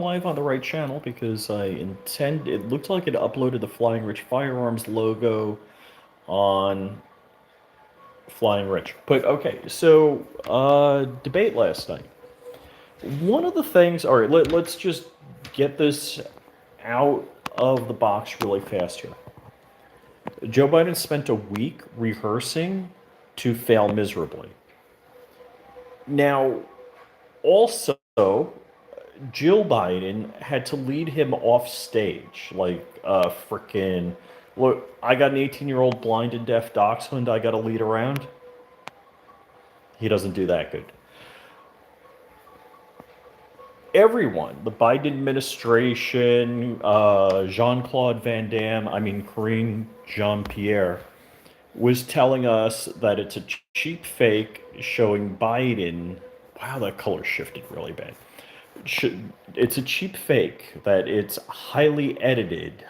live on the right channel because it looked like it uploaded the Flying Rich Firearms logo on Flying Rich. But okay, so debate last night. One of the things, all right, let's just get this out of the box really fast here. Joe Biden spent a week rehearsing to fail miserably. Now, also, Jill Biden had to lead him off stage like freaking look. I got an 18-year-old blind and deaf dachshund I got to lead around. He doesn't do that good. Everyone, the Biden administration, Jean-Claude Van Damme, I mean Karine Jean-Pierre, was telling us that it's a cheap fake showing Biden. Wow, that color shifted really bad. It's a cheap fake, that it's highly edited,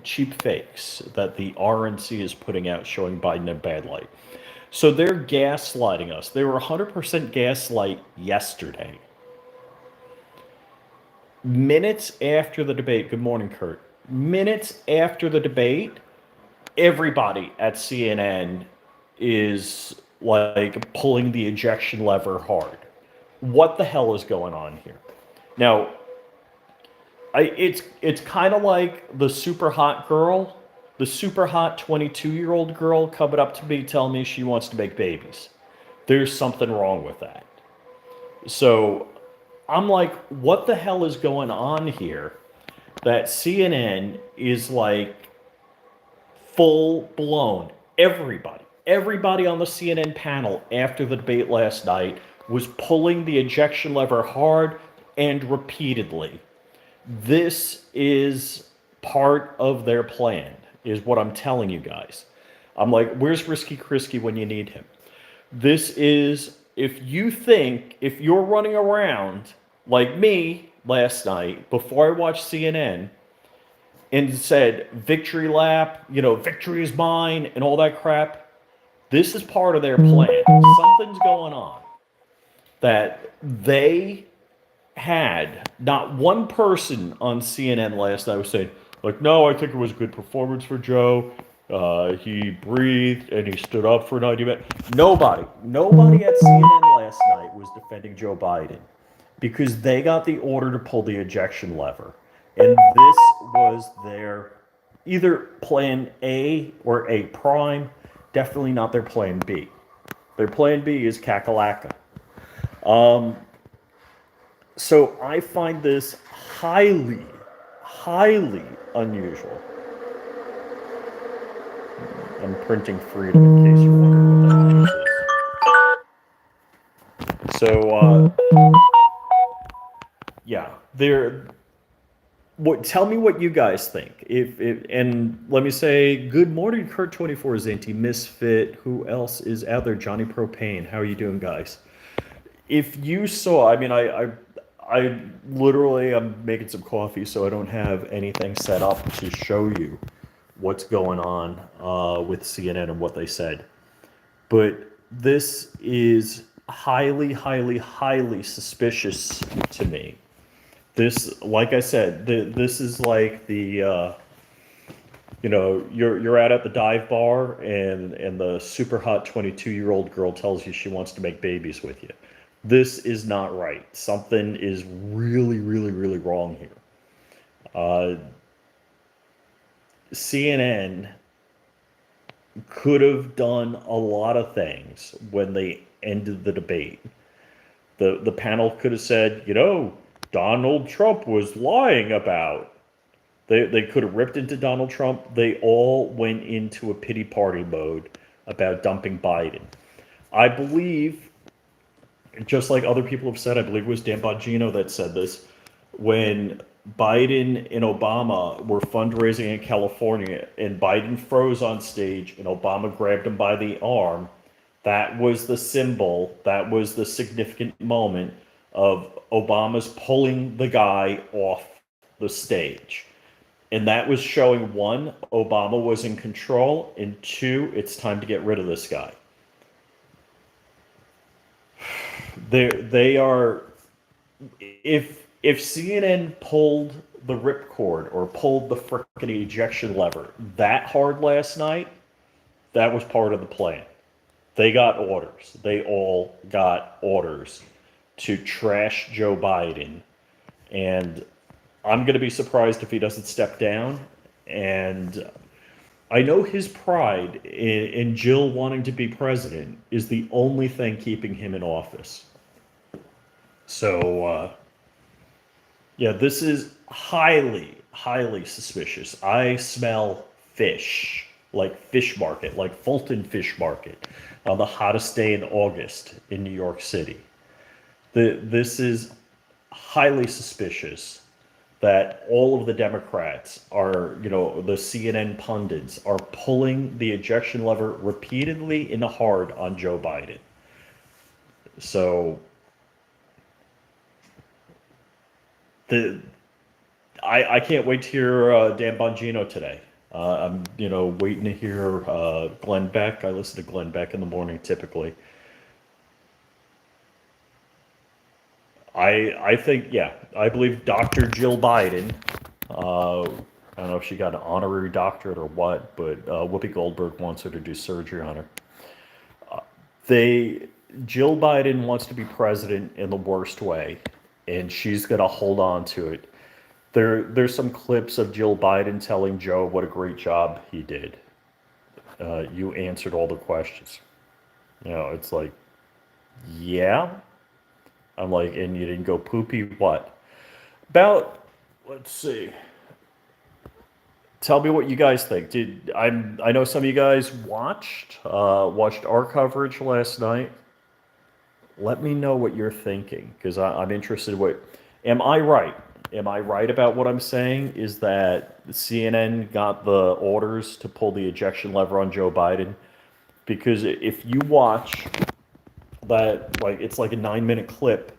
cheap fakes that the RNC is putting out showing Biden in bad light. So they're gaslighting us. They were 100% gaslight yesterday. Minutes after the debate, good morning, Kurt. Minutes after the debate, everybody at CNN is like pulling the ejection lever hard. What the hell is going on here? Now, it's kind of like the super hot girl, the super hot 22-year-old girl coming up to me telling me she wants to make babies. There's something wrong with that. So I'm like, what the hell is going on here? That CNN is like full blown. Everybody on the CNN panel after the debate last night was pulling the ejection lever hard and repeatedly. This is part of their plan, is what I'm telling you guys. I'm like, where's Risky Krisky when you need him? This is, if you're running around like me last night before I watched CNN and said, victory lap, victory is mine and all that crap, this is part of their plan. Something's going on that they had. Not one person on CNN last night was saying, like, no, I think it was a good performance for Joe. He breathed and he stood up for 90 minutes. Nobody at CNN last night was defending Joe Biden because they got the order to pull the ejection lever. And this was their either plan A or A prime, definitely not their plan B. Their plan B is Kakalaka. So I find this highly, highly unusual. I'm printing freedom in case you're wondering what that is. So, yeah, tell me what you guys think. And let me say good morning, Kurt24, Zanti Misfit. Who else is out there? Johnny Propane. How are you doing, guys? If you saw, I mean, I literally, I'm making some coffee, so I don't have anything set up to show you what's going on with CNN and what they said. But this is highly, highly, highly suspicious to me. This, like I said, this is like the, you're out at the dive bar and the super hot 22-year-old girl tells you she wants to make babies with you. This is not right. Something is really, really, really wrong here. CNN could have done a lot of things when they ended the debate. The panel could have said, Donald Trump was lying about. They could have ripped into Donald Trump. They all went into a pity party mode about dumping Biden. I believe, just like other people have said, I believe it was Dan Bongino that said this, when Biden and Obama were fundraising in California and Biden froze on stage and Obama grabbed him by the arm, that was the symbol, that was the significant moment of Obama's pulling the guy off the stage. And that was showing, one, Obama was in control, and two, it's time to get rid of this guy. They are, if If CNN pulled the ripcord or pulled the frickin' ejection lever that hard last night, that was part of the plan. They got orders. They all got orders to trash Joe Biden. And I'm going to be surprised if he doesn't step down. And I know his pride in Jill wanting to be president is the only thing keeping him in office. So, yeah, this is highly, highly suspicious. I smell fish, like fish market, like Fulton Fish Market, on the hottest day in August in New York City. This is highly suspicious that all of the Democrats are, the CNN pundits are pulling the ejection lever repeatedly and hard on Joe Biden. So I can't wait to hear Dan Bongino today. I'm waiting to hear Glenn Beck. I listen to Glenn Beck in the morning typically. I think, yeah, I believe Dr. Jill Biden. I don't know if she got an honorary doctorate or what, but Whoopi Goldberg wants her to do surgery on her. Jill Biden wants to be president in the worst way, and she's going to hold on to it. There's some clips of Jill Biden telling Joe what a great job he did. You answered all the questions. It's like, yeah. I'm like, and you didn't go poopy what? Let's see. Tell me what you guys think. I know some of you guys watched our coverage last night. Let me know what you're thinking, because I'm interested. Am I right? Am I right about what I'm saying? Is that CNN got the orders to pull the ejection lever on Joe Biden? Because if you watch that, like, it's like a 9-minute clip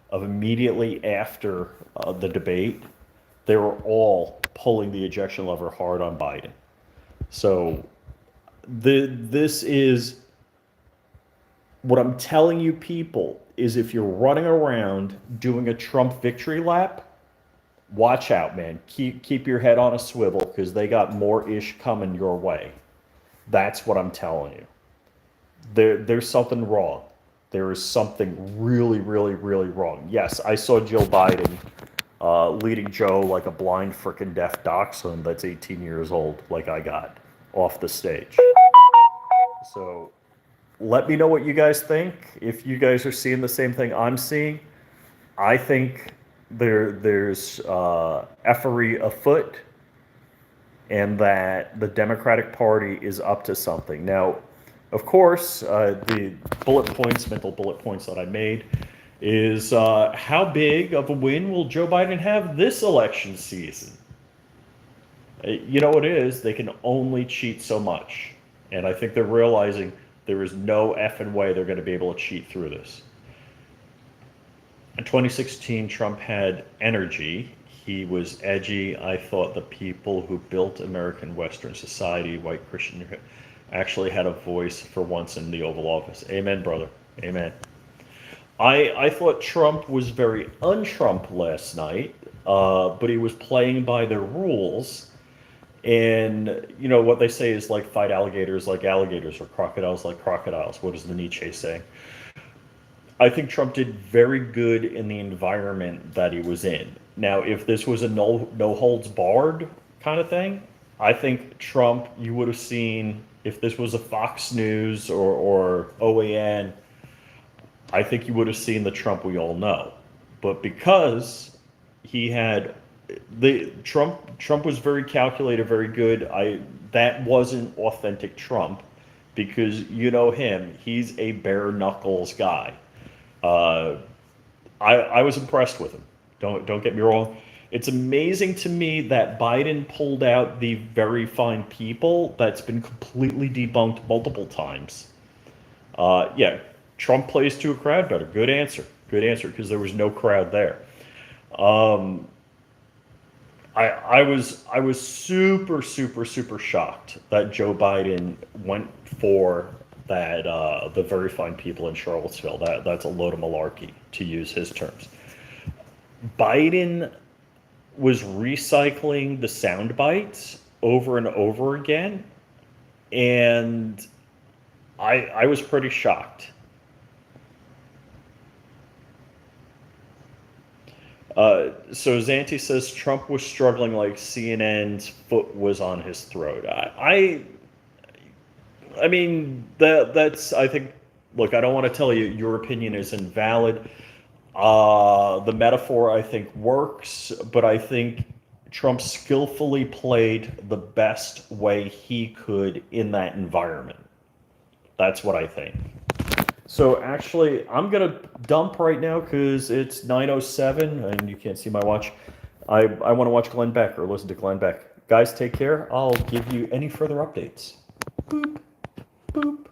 of immediately after the debate, they were all pulling the ejection lever hard on Biden. So this is what I'm telling you, people, is if you're running around doing a Trump victory lap, watch out, man. Keep your head on a swivel, because they got more ish coming your way. That's what I'm telling you. There's something wrong. There is something really, really, really wrong. Yes, I saw Jill Biden leading Joe like a blind frickin' deaf dachshund that's 18 years old, like I got, off the stage. So let me know what you guys think. If you guys are seeing the same thing I'm seeing, I think there's effery afoot, and that the Democratic Party is up to something. Now, of course, the mental bullet points that I made is how big of a win will Joe Biden have this election season? You know what it is? They can only cheat so much. And I think they're realizing there is no effing way they're going to be able to cheat through this. In 2016, Trump had energy. He was edgy. I thought the people who built American Western society, white Christian, actually had a voice for once in the Oval Office. Amen, brother. Amen. I thought Trump was very un-Trump last night, but he was playing by their rules. And what they say is, like, fight alligators like alligators, or crocodiles like crocodiles. What does the Nietzsche say? I think Trump did very good in the environment that he was in. Now, if this was a no holds barred kind of thing, I think Trump, you would have seen, if this was a Fox News or OAN, I think you would have seen the Trump we all know. But because he had Trump was very calculated, very good. That wasn't authentic Trump, because him, he's a bare knuckles guy. I was impressed with him. Don't get me wrong. It's amazing to me that Biden pulled out the very fine people that's been completely debunked multiple times. Yeah, Trump plays to a crowd better. Good answer, because there was no crowd there. I was super shocked that Joe Biden went for that the very fine people in Charlottesville. That's a load of malarkey, to use his terms. Biden was recycling the sound bites over and over again, and I was pretty shocked. So Zanti says Trump was struggling like CNN's foot was on his throat. I mean that's I think. Look, I don't want to tell you your opinion is invalid. The metaphor I think works, but I think Trump skillfully played the best way he could in that environment. That's what I think. So actually, I'm gonna dump right now because it's 9:07 and you can't see my watch. I want to watch Glenn Beck or listen to Glenn Beck. Guys, take care. I'll give you any further updates. Boop, boop.